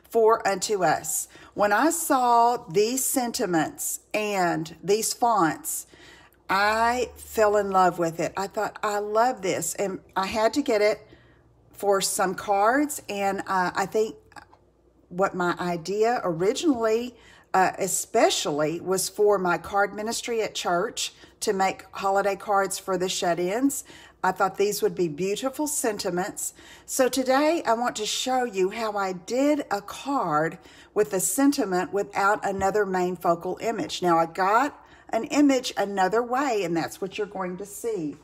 for unto us. When I saw these sentiments and these fonts, I fell in love with it. I thought, I love this. And I had to get it for some cards. And I think what my idea originally, especially, was for my card ministry at church to make holiday cards for the shut-ins. I thought these would be beautiful sentiments. So today I want to show you how I did a card with a sentiment without another main focal image. Now I got an image another way, and that's what you're going to see.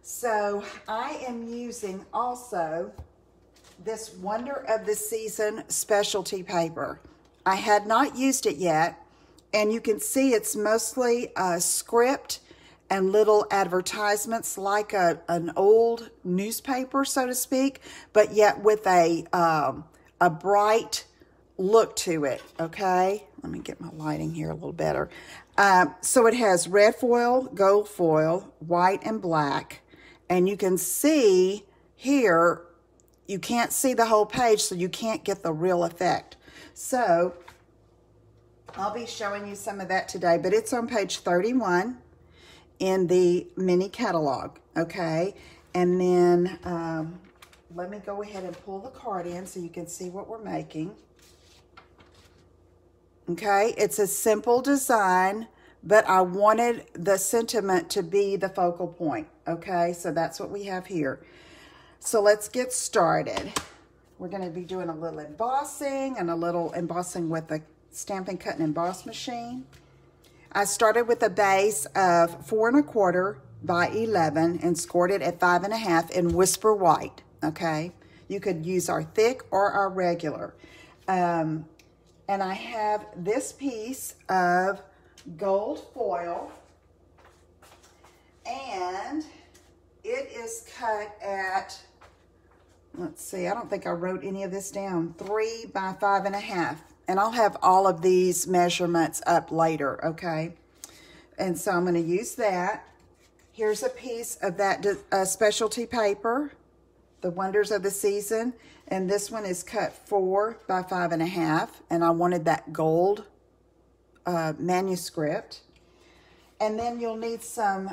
So I am using also this Wonder of the Season specialty paper. I had not used it yet, and you can see it's mostly script and little advertisements like an old newspaper, so to speak, but yet with a bright look to it, okay? Let me get my lighting here a little better. So it has red foil, gold foil, white, and black, and you can see here, you can't see the whole page, so you can't get the real effect. So I'll be showing you some of that today, but it's on page 31 in the mini catalog, okay? And then let me go ahead and pull the card in so you can see what we're making. Okay, it's a simple design, but I wanted the sentiment to be the focal point, okay? So that's what we have here. So let's get started. We're going to be doing a little embossing and a little embossing with a Stampin' Cut and Emboss machine. I started with a base of 4 1/4 by 11 and scored it at 5 1/2 in Whisper White, okay? You could use our thick or our regular. And I have this piece of gold foil, and it is cut at, let's see, I don't think I wrote any of this down, 3 by 5 1/2. And I'll have all of these measurements up later, okay? And so I'm going to use that. Here's a piece of that specialty paper, the Wonders of the Season. And this one is cut 4 by 5 1/2. And I wanted that gold manuscript. And then you'll need some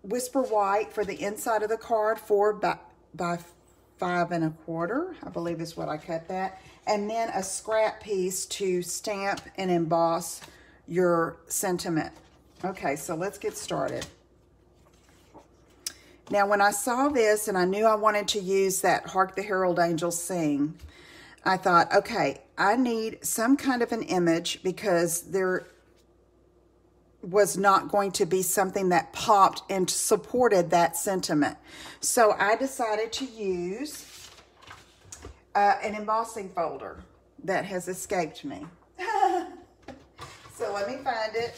Whisper White for the inside of the card, 4 by 5 1/4, I believe is what I cut that. And then a scrap piece to stamp and emboss your sentiment. Okay, so let's get started. Now, when I saw this and I knew I wanted to use that Hark the Herald Angels Sing, I thought, okay, I need some kind of an image because there was not going to be something that popped and supported that sentiment. So I decided to use an embossing folder that has escaped me. So let me find it.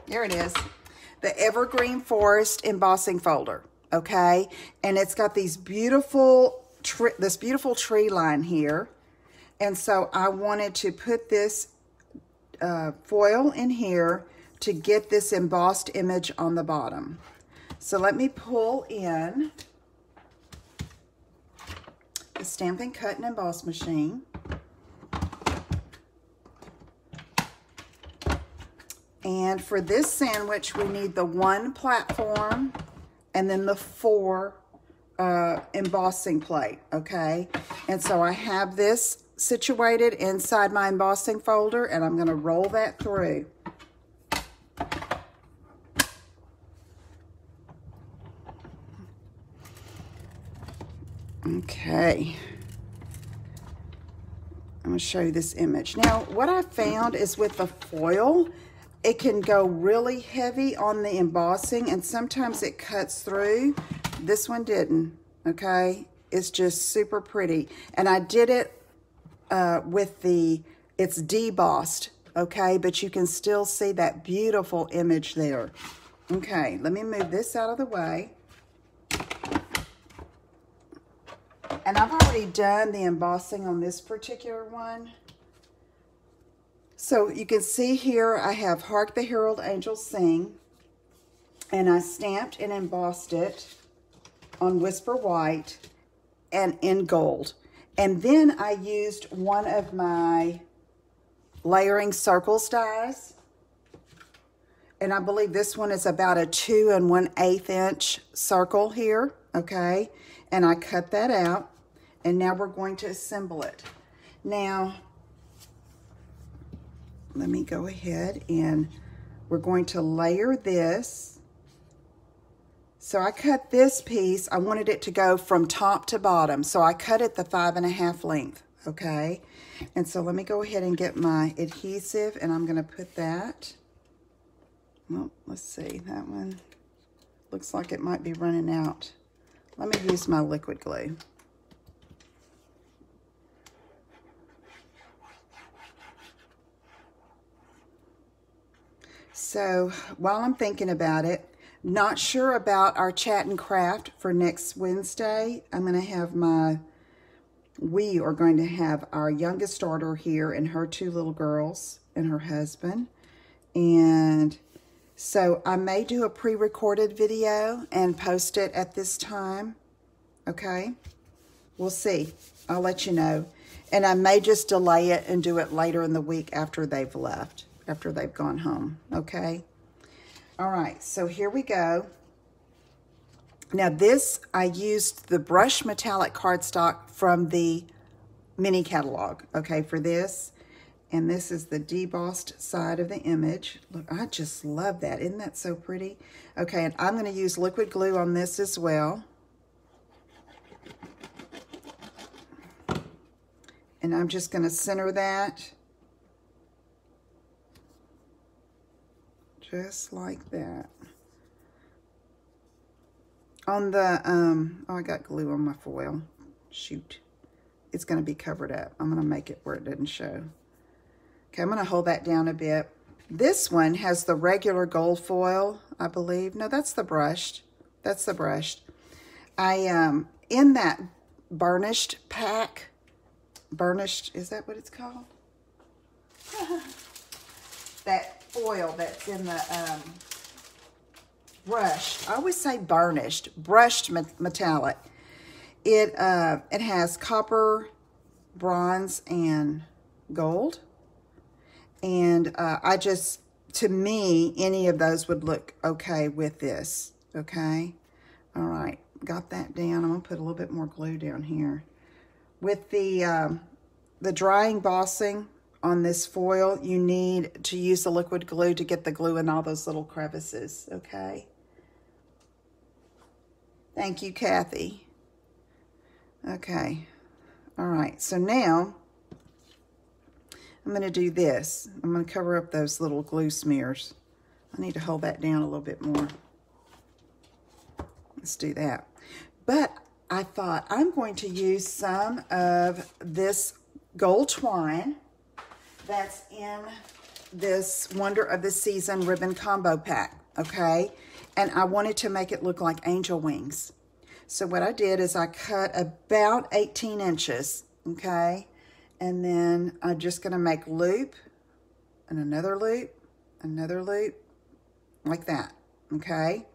Here it is. The Evergreen Forest embossing folder, okay? And it's got these beautiful this beautiful tree line here. And so I wanted to put this foil in here to get this embossed image on the bottom. So let me pull in the Stampin' Cut and Emboss machine. And for this sandwich, we need the 1 platform and then the 4 embossing plate, okay? And so I have this situated inside my embossing folder, and I'm going to roll that through. Okay. I'm going to show you this image. Now, what I found is with the foil, it can go really heavy on the embossing, and sometimes it cuts through. This one didn't, okay? It's just super pretty. And I did it with it's debossed, okay? But you can still see that beautiful image there. Okay, let me move this out of the way. And I've already done the embossing on this particular one. So you can see here I have Hark the Herald Angels Sing, and I stamped and embossed it on Whisper White and in gold. And then I used one of my layering circles dies. And I believe this one is about a 2 1/8 inch circle here, okay? And I cut that out, and now we're going to assemble it. Now, let me go ahead and we're going to layer this. So I cut this piece, I wanted it to go from top to bottom, so I cut it the 5 1/2 length, okay? And so let me go ahead and get my adhesive, and I'm gonna put that. Well, let's see, that one looks like it might be running out. Let me use my liquid glue. So while I'm thinking about it, not sure about our chat and craft for next Wednesday. We are going to have our youngest daughter here and her 2 little girls and her husband. And so I may do a pre-recorded video and post it at this time, okay? We'll see. I'll let you know. And I may just delay it and do it later in the week after they've left, after they've gone home, okay? All right, so here we go. Now this, I used the brushed metallic cardstock from the mini catalog, okay, for this. And this is the debossed side of the image. Look, I just love that. Isn't that so pretty? Okay, and I'm going to use liquid glue on this as well. And I'm just going to center that. Just like that. On the, oh, I got glue on my foil. Shoot. It's going to be covered up. I'm going to make it where it doesn't show. Okay, I'm going to hold that down a bit. This one has the regular gold foil, I believe. No, that's the brushed. That's the brushed. In that burnished pack, burnished, is that what it's called? That foil that's in the brushed. I always say burnished, brushed metallic. It has copper, bronze, and gold. And to me, any of those would look okay with this, okay? All right, got that down. I'm gonna put a little bit more glue down here. With the dry embossing on this foil, you need to use the liquid glue to get the glue in all those little crevices, okay? Thank you, Kathy. Okay, all right, so now, I'm going to do this. I'm going to cover up those little glue smears. I need to hold that down a little bit more. Let's do that. But I thought I'm going to use some of this gold twine that's in this Wonder of the Season ribbon combo pack, okay? And I wanted to make it look like angel wings. So what I did is I cut about 18 inches, okay? And then I'm just going to make loop and another loop, like that, okay?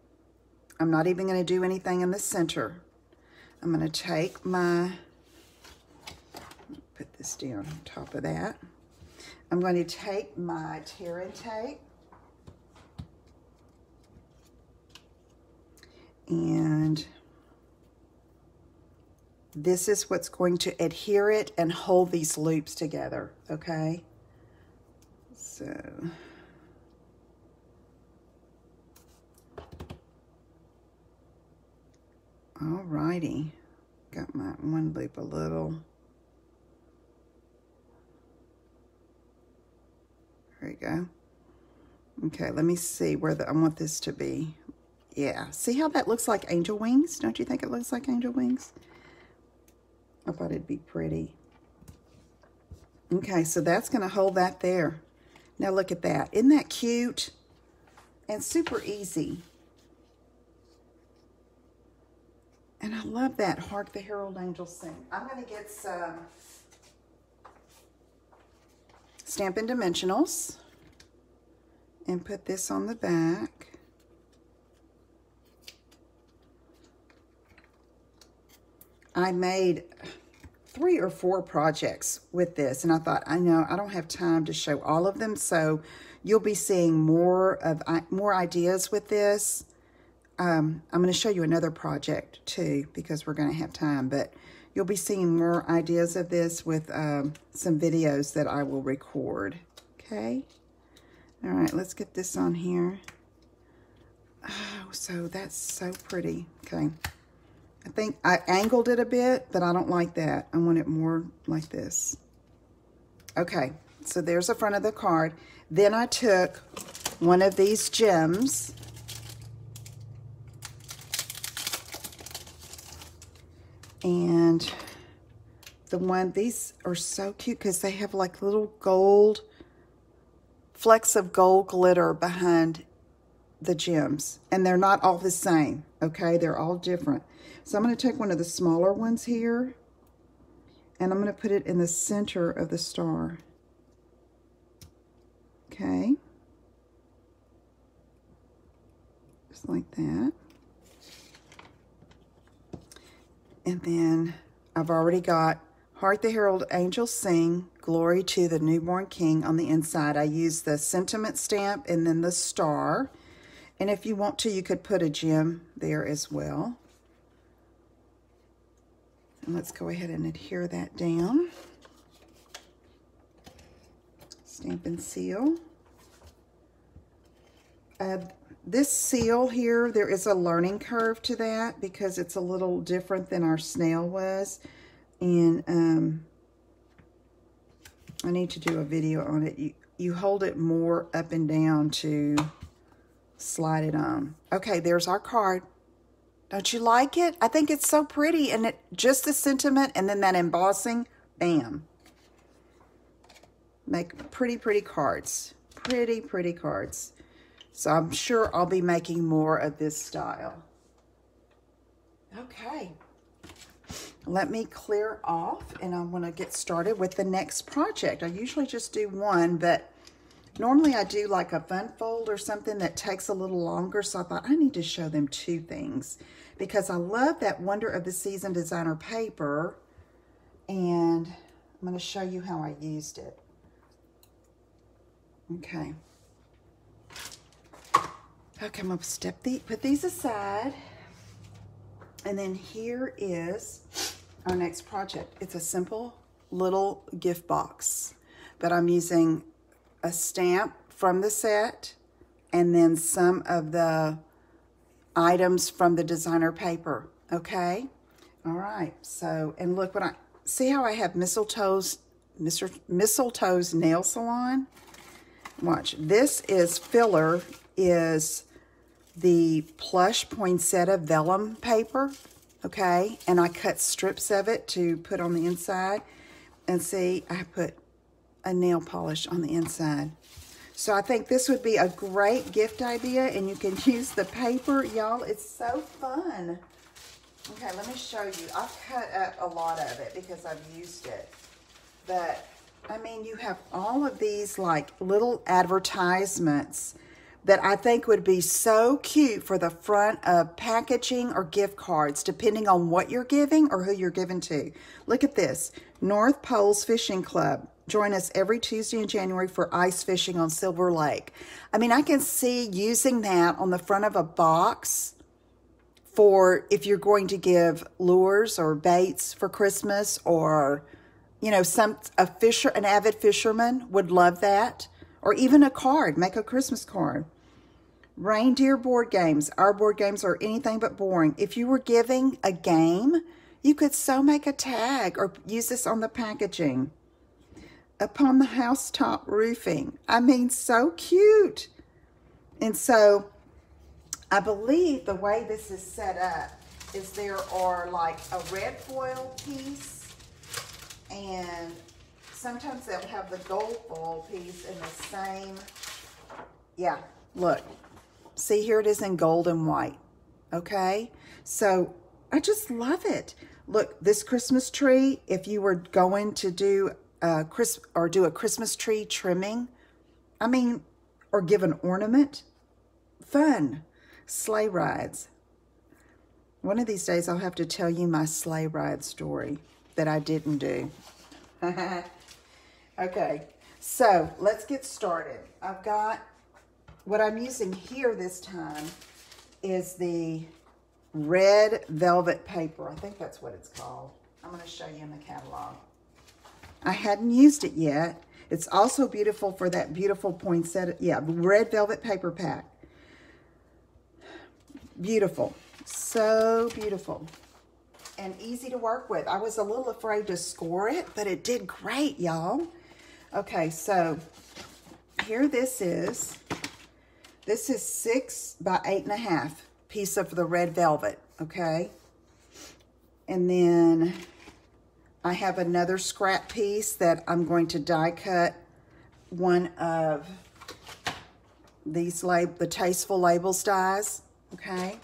I'm not even going to do anything in the center. I'm going to take my, put this down on top of that. I'm going to take my tear and tape and this is what's going to adhere it and hold these loops together, okay? So, alrighty. Got my one loop a little. There we go. Okay, let me see where I want this to be. Yeah, see how that looks like angel wings? Don't you think it looks like angel wings? I thought it'd be pretty. Okay, so that's going to hold that there. Now look at that. Isn't that cute? And super easy. And I love that Hark the Herald Angels Sing. I'm going to get some Stampin' Dimensionals and put this on the back. I made 3 or 4 projects with this, and I thought, I know I don't have time to show all of them, so you'll be seeing more ideas with this. I'm going to show you another project too, because we're going to have time, but you'll be seeing more ideas of this with some videos that I will record. Okay. All right, let's get this on here. Oh, so that's so pretty. Okay. I think I angled it a bit, but I don't like that. I want it more like this. Okay, so there's the front of the card. Then I took one of these gems, and these are so cute because they have like little gold, flecks of gold glitter behind the gems, and they're not all the same, okay? They're all different. So I'm going to take one of the smaller ones here, and I'm going to put it in the center of the star. Okay. Just like that. And then I've already got Hark the Herald Angels Sing, Glory to the Newborn King on the inside. I used the sentiment stamp and then the star. And if you want to, you could put a gem there as well. And let's go ahead and adhere that down. Stamp and seal. This seal here, there is a learning curve to that because it's a little different than our snail was. And I need to do a video on it. You hold it more up and down to slide it on. Okay, there's our card. Don't you like it? I think it's so pretty, and it just the sentiment and then that embossing, bam. Make pretty, pretty cards. Pretty, pretty cards. So I'm sure I'll be making more of this style. Okay. Let me clear off, and I want to get started with the next project. I usually just do one, but normally I do like a fun fold or something that takes a little longer, so I thought I need to show them 2 things because I love that Wonder of the Season designer paper, and I'm going to show you how I used it. Okay. Okay, I'm going to put these aside, and then here is our next project. It's a simple little gift box, but I'm using a stamp from the set and then some of the items from the designer paper, okay? All right, so, and look what see how I have Mistletoe's Nail Salon? Watch, this is filler, is the plush poinsettia vellum paper, okay? And I cut strips of it to put on the inside. And see, I put a nail polish on the inside. So I think this would be a great gift idea, and you can use the paper. Y'all, it's so fun. Okay, let me show you. I've cut up a lot of it because I've used it. But, I mean, you have all of these, like, little advertisements that I think would be so cute for the front of packaging or gift cards, depending on what you're giving or who you're giving to. Look at this. North Poles Fishing Club. Join us every Tuesday in January for ice fishing on Silver Lake. I mean, I can see using that on the front of a box for if you're going to give lures or baits for Christmas, or, you know, an avid fisherman would love that. Or even a card, make a Christmas card. Reindeer board games. Our board games are anything but boring. If you were giving a game, you could so make a tag or use this on the packaging. Upon the housetop roofing. I mean, so cute. And so, I believe the way this is set up is there are like a red foil piece, and sometimes they'll have the gold foil piece in the same, yeah, look. See, here it is in gold and white, okay? So, I just love it. Look, this Christmas tree, if you were going to do a Christmas tree trimming, I mean, or give an ornament, fun. Sleigh rides. One of these days, I'll have to tell you my sleigh ride story. that I didn't do. Okay, so let's get started. I've got, what I'm using here this time is the red velvet paper. I think that's what it's called. I'm going to show you in the catalog. I hadn't used it yet. It's also beautiful for that beautiful poinsettia, yeah, red velvet paper pack. Beautiful, so beautiful. And easy to work with. I was a little afraid to score it, but it did great, y'all. Okay, so here this is. This is 6 by 8.5 piece of the red velvet, okay? And then I have another scrap piece that I'm going to die cut one of these, the Tasteful Labels dies, okay?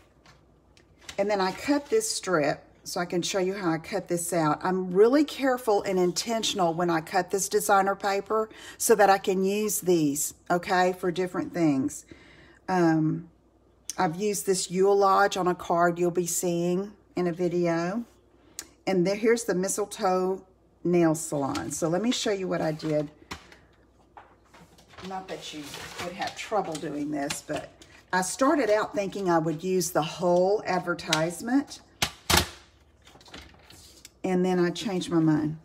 And then I cut this strip so I can show you how I cut this out. I'm really careful and intentional when I cut this designer paper so that I can use these, okay, for different things. I've used this Yule Lodge on a card you'll be seeing in a video. And here's the Mistletoe Nail Salon. So let me show you what I did. Not that you would have trouble doing this, but I started out thinking I would use the whole advertisement. And then I changed my mind.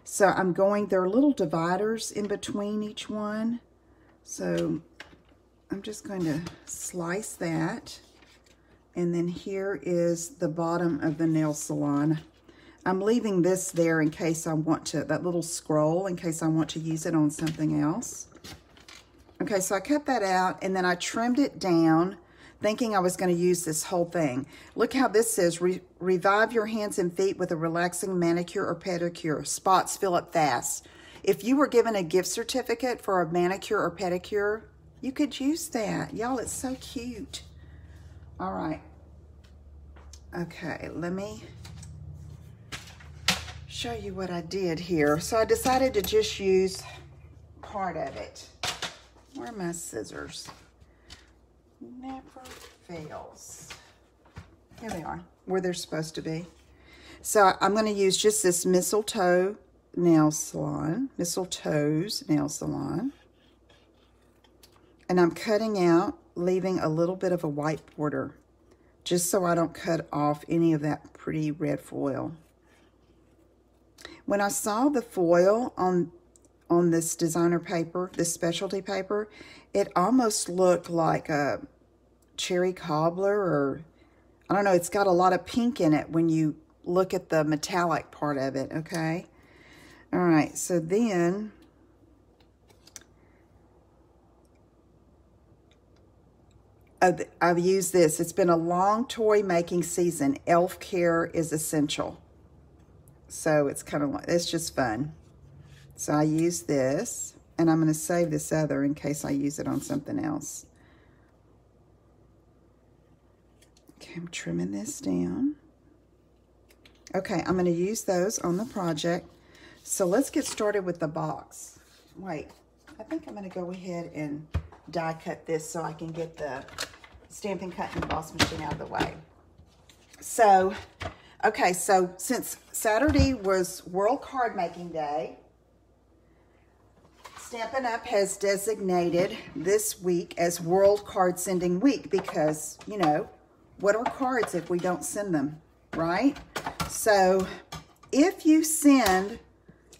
So I'm going, there are little dividers in between each one. So I'm just going to slice that. And then here is the bottom of the nail salon. I'm leaving this there in case I want to, that little scroll, in case I want to use it on something else. Okay, so I cut that out and then I trimmed it down, thinking I was going to use this whole thing. Look how this says, revive your hands and feet with a relaxing manicure or pedicure. Spots fill up fast. If you were given a gift certificate for a manicure or pedicure, you could use that. Y'all, it's so cute. All right. Okay, let me show you what I did here. So I decided to just use part of it. Where are my scissors? Never fails. Here they are, where they're supposed to be. So I'm going to use just this Mistletoe Nail Salon, Mistletoe's Nail Salon. And I'm cutting out, leaving a little bit of a white border, just so I don't cut off any of that pretty red foil. When I saw the foil on this designer paper, this specialty paper, it almost looked like a cherry cobbler, or I don't know, it's got a lot of pink in it when you look at the metallic part of it, okay? All right, so then I've used this. It's been a long toy making season. Elf care is essential. So it's kind of like, it's just fun. So I use this, and I'm going to save this other in case I use it on something else. Okay, I'm trimming this down. Okay, I'm going to use those on the project. So let's get started with the box. Wait, I think I'm going to go ahead and die cut this so I can get the Stampin' Cut and Emboss machine out of the way. So, okay, so since Saturday was World Card Making Day, Stampin' Up! Has designated this week as World Card Sending Week because, you know, what are cards if we don't send them, right? So if you send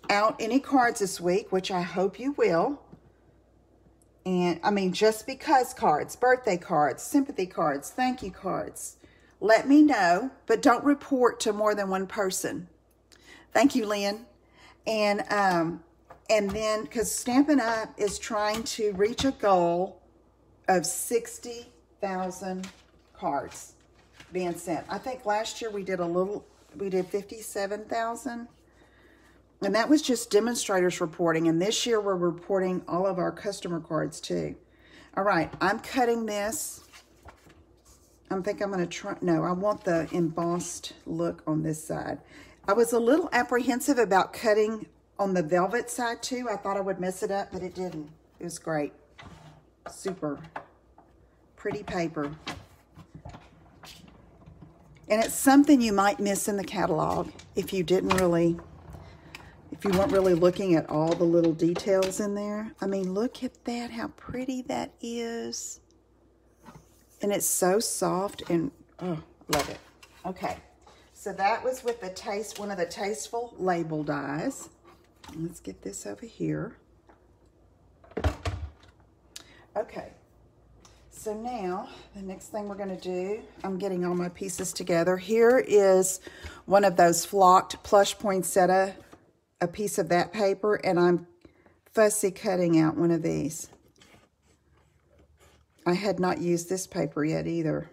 out any cards this week, which I hope you will, and I mean, just because cards, birthday cards, sympathy cards, thank you cards, let me know, but don't report to more than one person. Thank you, Lynn. And then, because Stampin' Up! Is trying to reach a goal of 60,000 cards being sent. I think last year we did 57,000. And that was just demonstrators reporting. And this year we're reporting all of our customer cards too. All right, I'm cutting this. I think I'm going to try, no, I want the embossed look on this side. I was a little apprehensive about cutting on the velvet side too. I thought I would mess it up, but it didn't. It was great. Super pretty paper. And it's something you might miss in the catalog if you weren't really looking at all the little details in there. I mean, look at that, how pretty that is. And it's so soft and, oh, love it. Okay, so that was with one of the Tasteful label dies. Let's get this over here. Okay, so now the next thing we're going to do, I'm getting all my pieces together. Here is one of those flocked plush poinsettia, a piece of that paper, and I'm fussy cutting out one of these. I had not used this paper yet either,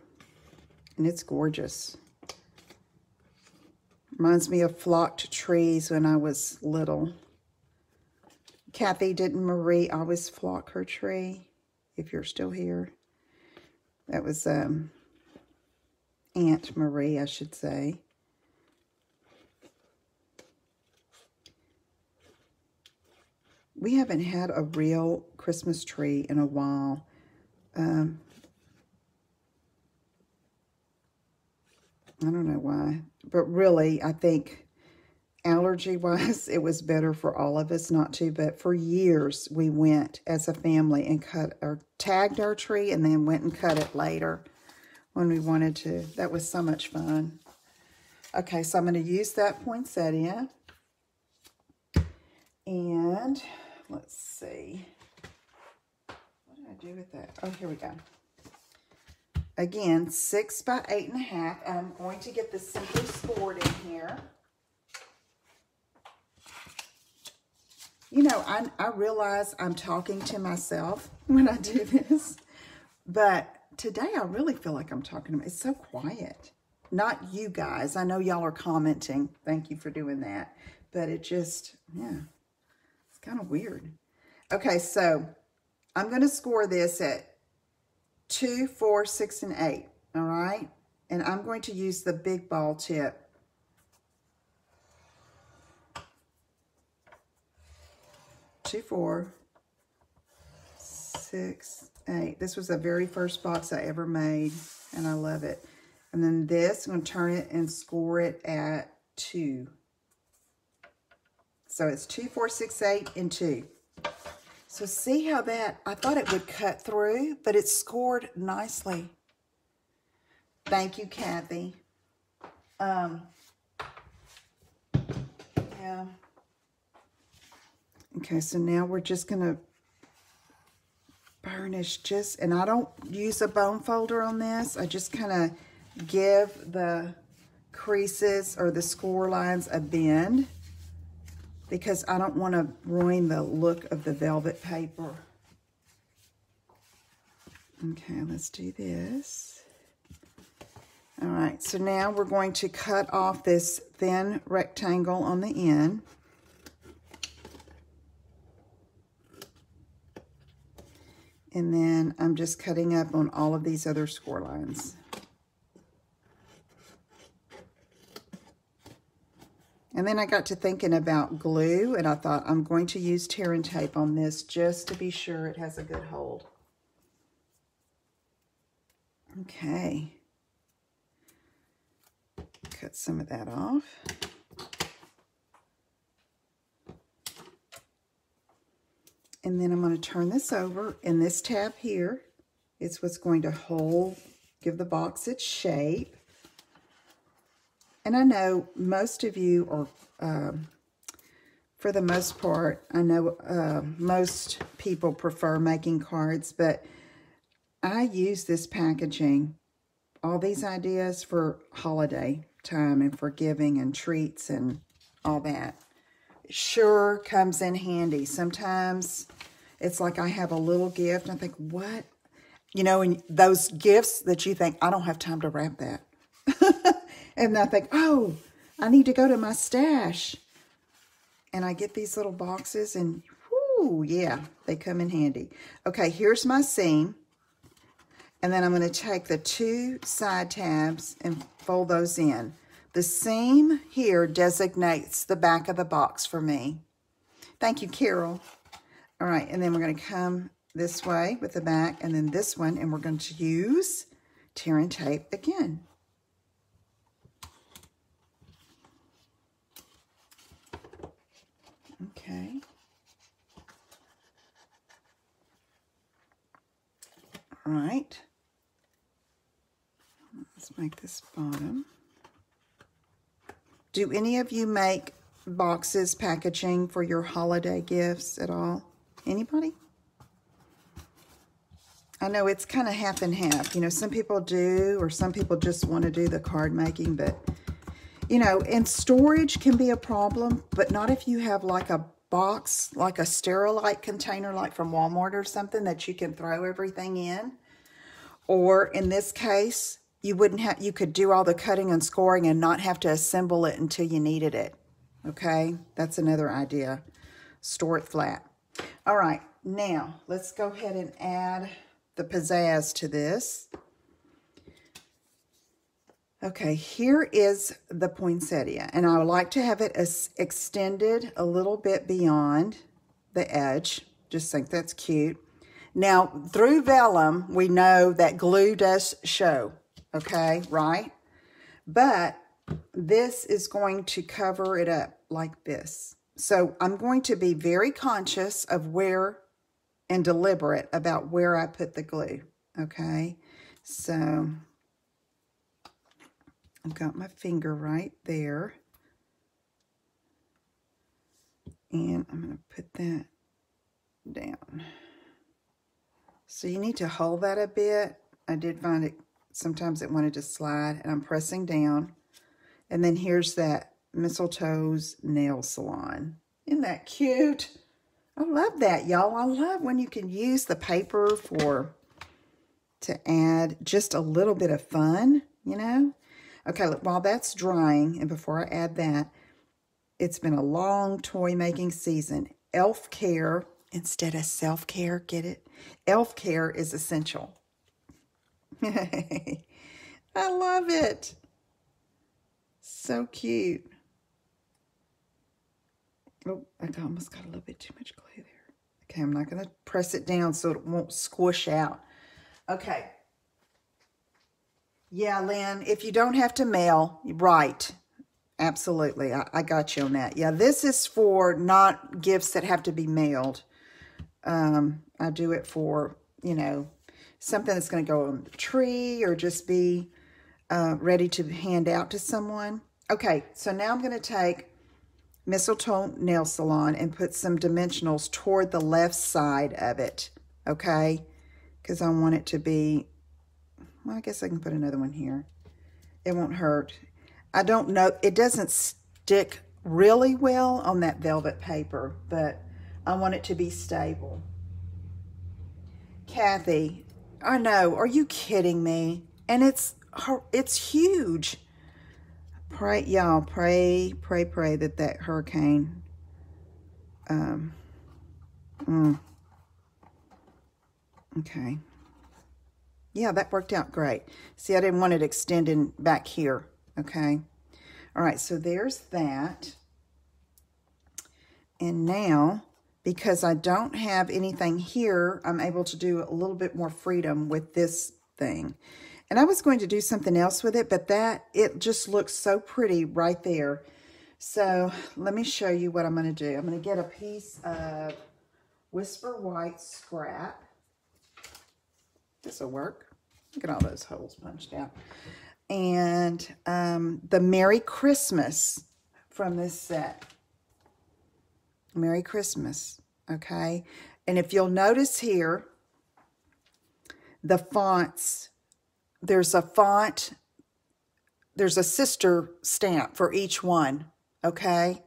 and it's gorgeous. Reminds me of flocked trees when I was little. Kathy, didn't Marie always flock her tree? If you're still here. That was Aunt Marie, I should say. We haven't had a real Christmas tree in a while. I don't know why, but really, I think allergy-wise, it was better for all of us not to, but for years, we went as a family and tagged our tree and then went and cut it later when we wanted to. That was so much fun. Okay, so I'm going to use that poinsettia. And let's see. What did I do with that? Oh, here we go. Again, 6 by 8.5. And I'm going to get the Simply Scored in here. You know, I realize I'm talking to myself when I do this, but today I really feel like I'm talking to myself. It's so quiet. Not you guys. I know y'all are commenting. Thank you for doing that. But it just, yeah, it's kind of weird. Okay, so I'm going to score this at 2, 4, 6, and 8, all right? And I'm going to use the big ball tip. 2, 4, 6, 8. This was the very first box I ever made, and I love it. And then this, I'm going to turn it and score it at 2. So it's 2, 4, 6, 8, and 2. So see how that, I thought it would cut through, but it scored nicely. Thank you, Kathy. Yeah. Okay, so now we're just going to burnish and I don't use a bone folder on this. I just kind of give the creases or the score lines a bend because I don't want to ruin the look of the velvet paper. Okay, let's do this. All right, so now we're going to cut off this thin rectangle on the end. And then I'm just cutting up on all of these other score lines. And then I got to thinking about glue, and I thought I'm going to use tear and tape on this just to be sure it has a good hold. Okay. Cut some of that off. And then I'm going to turn this over, and this tab here is what's going to give the box its shape. And I know most of you are, for the most part, I know most people prefer making cards, but I use this packaging, all these ideas for holiday time and for giving and treats and all that. Sure comes in handy. Sometimes it's like I have a little gift and I think, what? You know, and those gifts that you think, I don't have time to wrap that. And I think, oh, I need to go to my stash. And I get these little boxes and, whoo, yeah, they come in handy. Okay, here's my seam. And then I'm going to take the 2 side tabs and fold those in. The seam here designates the back of the box for me. Thank you, Carol. All right, and then we're going to come this way with the back, and then this one, and we're going to use tear and tape again. right. Let's make this bottom. Do any of you make boxes, packaging for your holiday gifts at all? Anybody? I know it's kind of half and half. You know, some people do, or some people just want to do the card making, but, you know, and storage can be a problem, but not if you have like a box, like a Sterilite container, like from Walmart or something that you can throw everything in. Or in this case, you wouldn't have, you could do all the cutting and scoring and not have to assemble it until you needed it. Okay, that's another idea. Store it flat. All right, now let's go ahead and add the pizzazz to this. Okay, here is the poinsettia, and I would like to have it extended a little bit beyond the edge. Just think that's cute. Now, through vellum, we know that glue does show, okay, right? But this is going to cover it up like this. So I'm going to be very conscious of where and deliberate about where I put the glue, okay? So I've got my finger right there. And I'm going to put that down. So you need to hold that a bit. I did find it, sometimes it wanted to slide, and I'm pressing down. And then here's that Mistletoe's Nail Salon. Isn't that cute? I love that, y'all. I love when you can use the paper to add just a little bit of fun, you know? Okay, look, while that's drying, and before I add that, it's been a long toy making season. Elf care instead of self-care, get it? Elf care is essential. I love it. So cute. Oh, I almost got a little bit too much glue there. Okay, I'm not going to press it down so it won't squish out. Okay. Yeah, Lynn, if you don't have to mail, right. Absolutely. I got you on that. Yeah, this is for not gifts that have to be mailed. I do it for, you know, something that's going to go on the tree or just be ready to hand out to someone. Okay, so now I'm going to take Mistletoe Nail Salon and put some dimensionals toward the left side of it, okay? Because I want it to be, well, I guess I can put another one here. It won't hurt. I don't know, it doesn't stick really well on that velvet paper, but I want it to be stable. Kathy, I know, are you kidding me? And it's huge. Pray, y'all, pray that that hurricane, okay. Yeah, that worked out great. See, I didn't want it extending back here, okay? All right, so there's that. And now, because I don't have anything here, I'm able to do a little bit more freedom with this thing. And I was going to do something else with it, but it just looks so pretty right there. So let me show you what I'm going to do. I'm going to get a piece of Whisper White scrap. This will work. Look at all those holes punched out. And the Merry Christmas from this set. Merry Christmas, okay? And if you'll notice here, the fonts, there's a font, there's a sister stamp for each one, okay?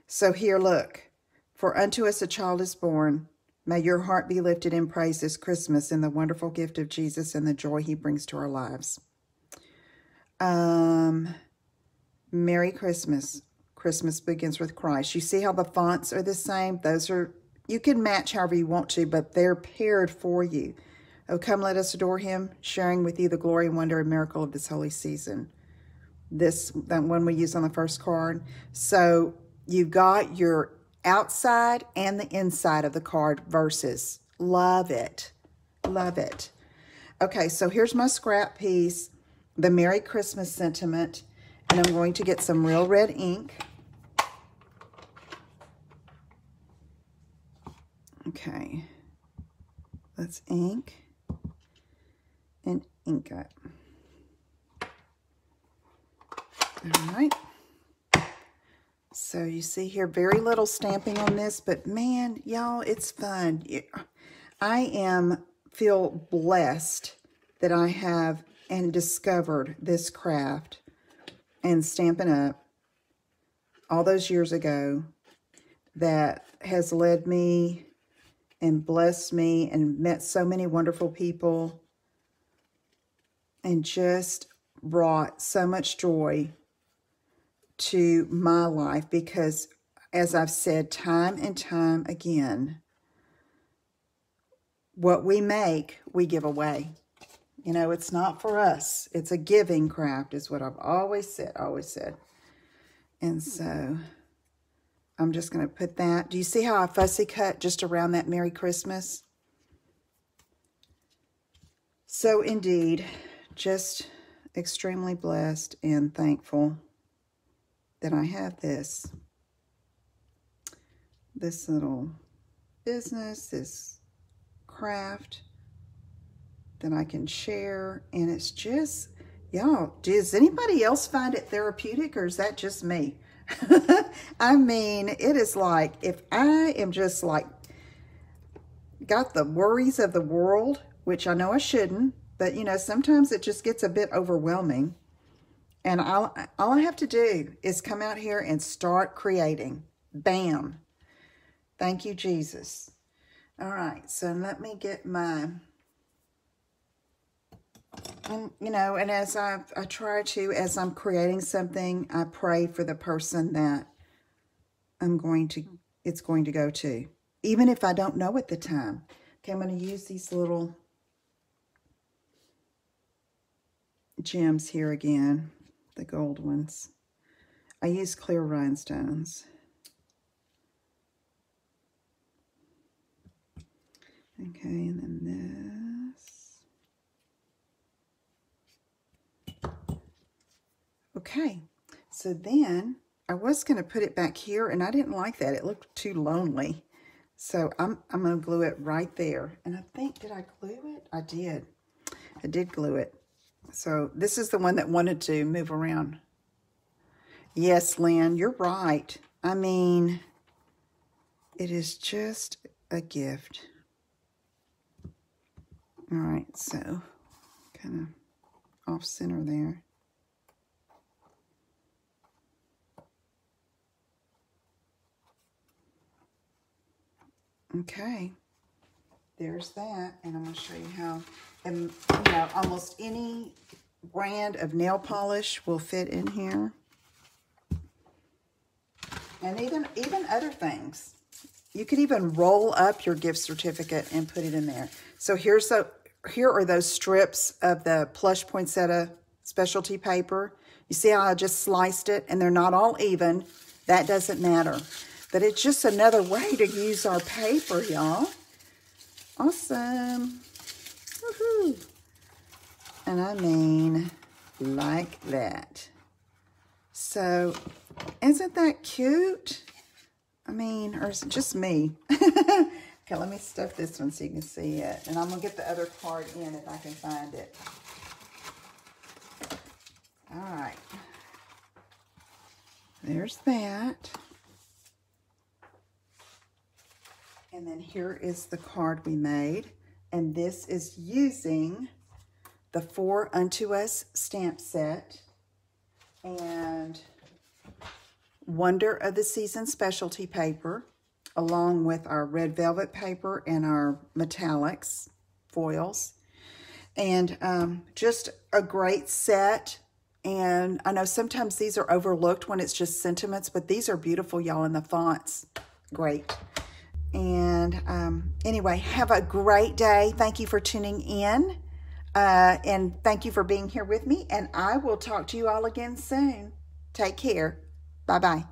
So here, look. For unto us a child is born. May your heart be lifted in praise this Christmas in the wonderful gift of Jesus and the joy he brings to our lives. Merry Christmas. Christmas begins with Christ. You see how the fonts are the same? Those are, you can match however you want to, but they're paired for you. Oh, come let us adore him, sharing with you the glory and wonder and miracle of this holy season. That one we use on the first card. So you've got your outside and the inside of the card verses. Love it. Love it. Okay, so here's my scrap piece, the Merry Christmas sentiment, and I'm going to get some real red ink. Okay, let's ink. and ink it. All right. So you see here, very little stamping on this, but man, y'all, it's fun. I feel blessed that I have and discovered this craft and Stampin' Up! All those years ago that has led me and blessed me and met so many wonderful people and just brought so much joy to my life, because as I've said time and time again, what we make, we give away. You know, it's not for us. It's a giving craft is what I've always said. And so I'm just going to put that. Do you see how I fussy cut just around that Merry Christmas? So indeed, just extremely blessed and thankful that I have this little business, this craft that I can share. And it's just, y'all, does anybody else find it therapeutic, or is that just me? I mean, it is like, if I am just like, got the worries of the world, which I know I shouldn't, but you know, sometimes it just gets a bit overwhelming. And all I have to do is come out here and start creating. Bam. Thank you, Jesus. All right, so let me get my, and you know, and as I try to, as I'm creating something, I pray for the person that it's going to go to, even if I don't know at the time. Okay, I'm going to use these little gems here again. The gold ones. I use clear rhinestones. Okay, and then this. Okay, so then I was going to put it back here, and I didn't like that. It looked too lonely. So I'm going to glue it right there. And I think, did I glue it? I did. I did glue it. So this is the one that wanted to move around. Yes, Lynn, you're right. I mean, it is just a gift. All right, so kind of off center there. Okay, there's that, and I'm going to show you how, and you know, almost any brand of nail polish will fit in here, and even other things. You could even roll up your gift certificate and put it in there. So here are those strips of the plush poinsettia specialty paper. You see how I just sliced it, and they're not all even. That doesn't matter. But it's just another way to use our paper, y'all. Awesome. Woohoo. And I mean, like that. So, isn't that cute? I mean, or is it just me? Okay, let me stuff this one so you can see it. And I'm going to get the other card in if I can find it. All right. There's that. And then here is the card we made. And this is using the 4 Unto Us stamp set and Wonder of the Season specialty paper, along with our red velvet paper and our metallics foils. And just a great set. And I know sometimes these are overlooked when it's just sentiments, but these are beautiful, y'all, in the fonts. Great. And anyway, have a great day. Thank you for tuning in. And thank you for being here with me. And I will talk to you all again soon. Take care. Bye-bye.